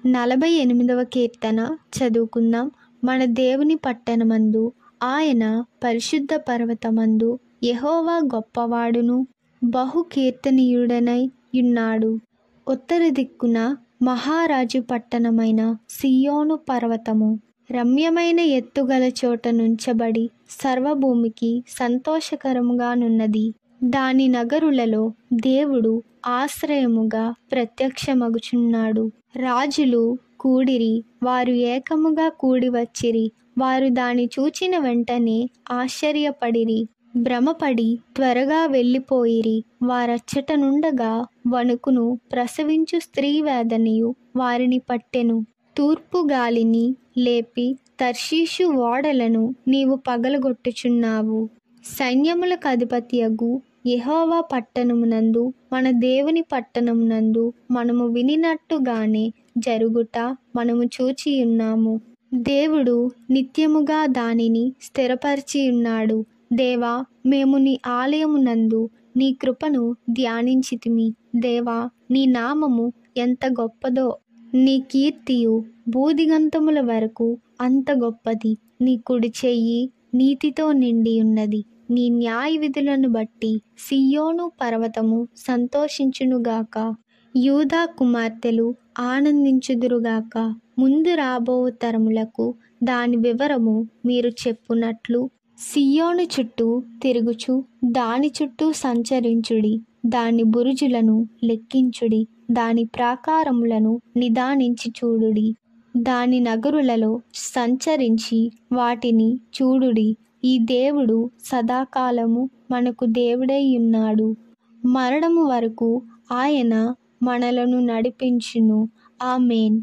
48వ కీర్తన చదువుకుందాం. మన దేవుని పట్టణమందు, ఆయన పరిశుద్ధ పర్వతమందు యెహోవా గొప్పవాడును బహు కీర్తనీయుడనై యున్నాడు. ఉత్తర దిక్కున మహారాజు పట్టణమైన సియోను పర్వతము రమ్యమైన ఎత్తుగల చోట నుంచబడి సర్వభూమికి సంతోషకరముగానున్నది. దాని నగరులలో దేవుడు ఆశ్రయముగా ప్రత్యక్షమగుచున్నాడు. రాజులు కూడిరి, వారు ఏకముగా కూడి వచ్చిరి. వారు దాని చూచిన వెంటనే ఆశ్చర్యపడిరి, భ్రమపడి త్వరగా వెళ్ళిపోయిరి. వారచ్చట నుండగా వణుకును ప్రసవించు స్త్రీ వేదనయు వారిని పట్టెను. తూర్పు గాలిని లేపి తర్షీషు ఓడలను నీవు పగలగొట్టుచున్నావు. సైన్యములకు అధిపతియగు యెహోవా పట్టణమునందు, మన దేవుని పట్టణమునందు మనము వినినట్టుగానే జరుగుట మనము చూచియున్నాము. దేవుడు నిత్యముగా దానిని స్థిరపరిచియున్నాడు. దేవా, మేము నీ ఆలయమునందు నీ కృపను ధ్యానించితిమి. దేవా, నీ నామము ఎంత గొప్పదో, నీ కీర్తియు భూదిగంతముల వరకు అంత గొప్పది. నీ కుడి చెయ్యి నీతితో నిండి ఉన్నది. నీ న్యాయ విధులను బట్టి సియోను పర్వతము సంతోషించునుగాక. యూదా కుమార్తెలు ఆనందించుదురుగాక. ముందు రాబో తరములకు దాని వివరము మీరు చెప్పునట్లు సియోను చుట్టూ తిరుగుచు దాని చుట్టూ సంచరించుడి. దాని బురుజులను లెక్కించుడి. దాని ప్రాకారములను నిదానించి చూడుడి. దాని నగరులలో సంచరించి వాటిని చూడుడి. ఈ దేవుడు సదాకాలము మనకు దేవుడై ఉన్నాడు. మరణము వరకు ఆయన మనలను నడిపించును. ఆమేన్.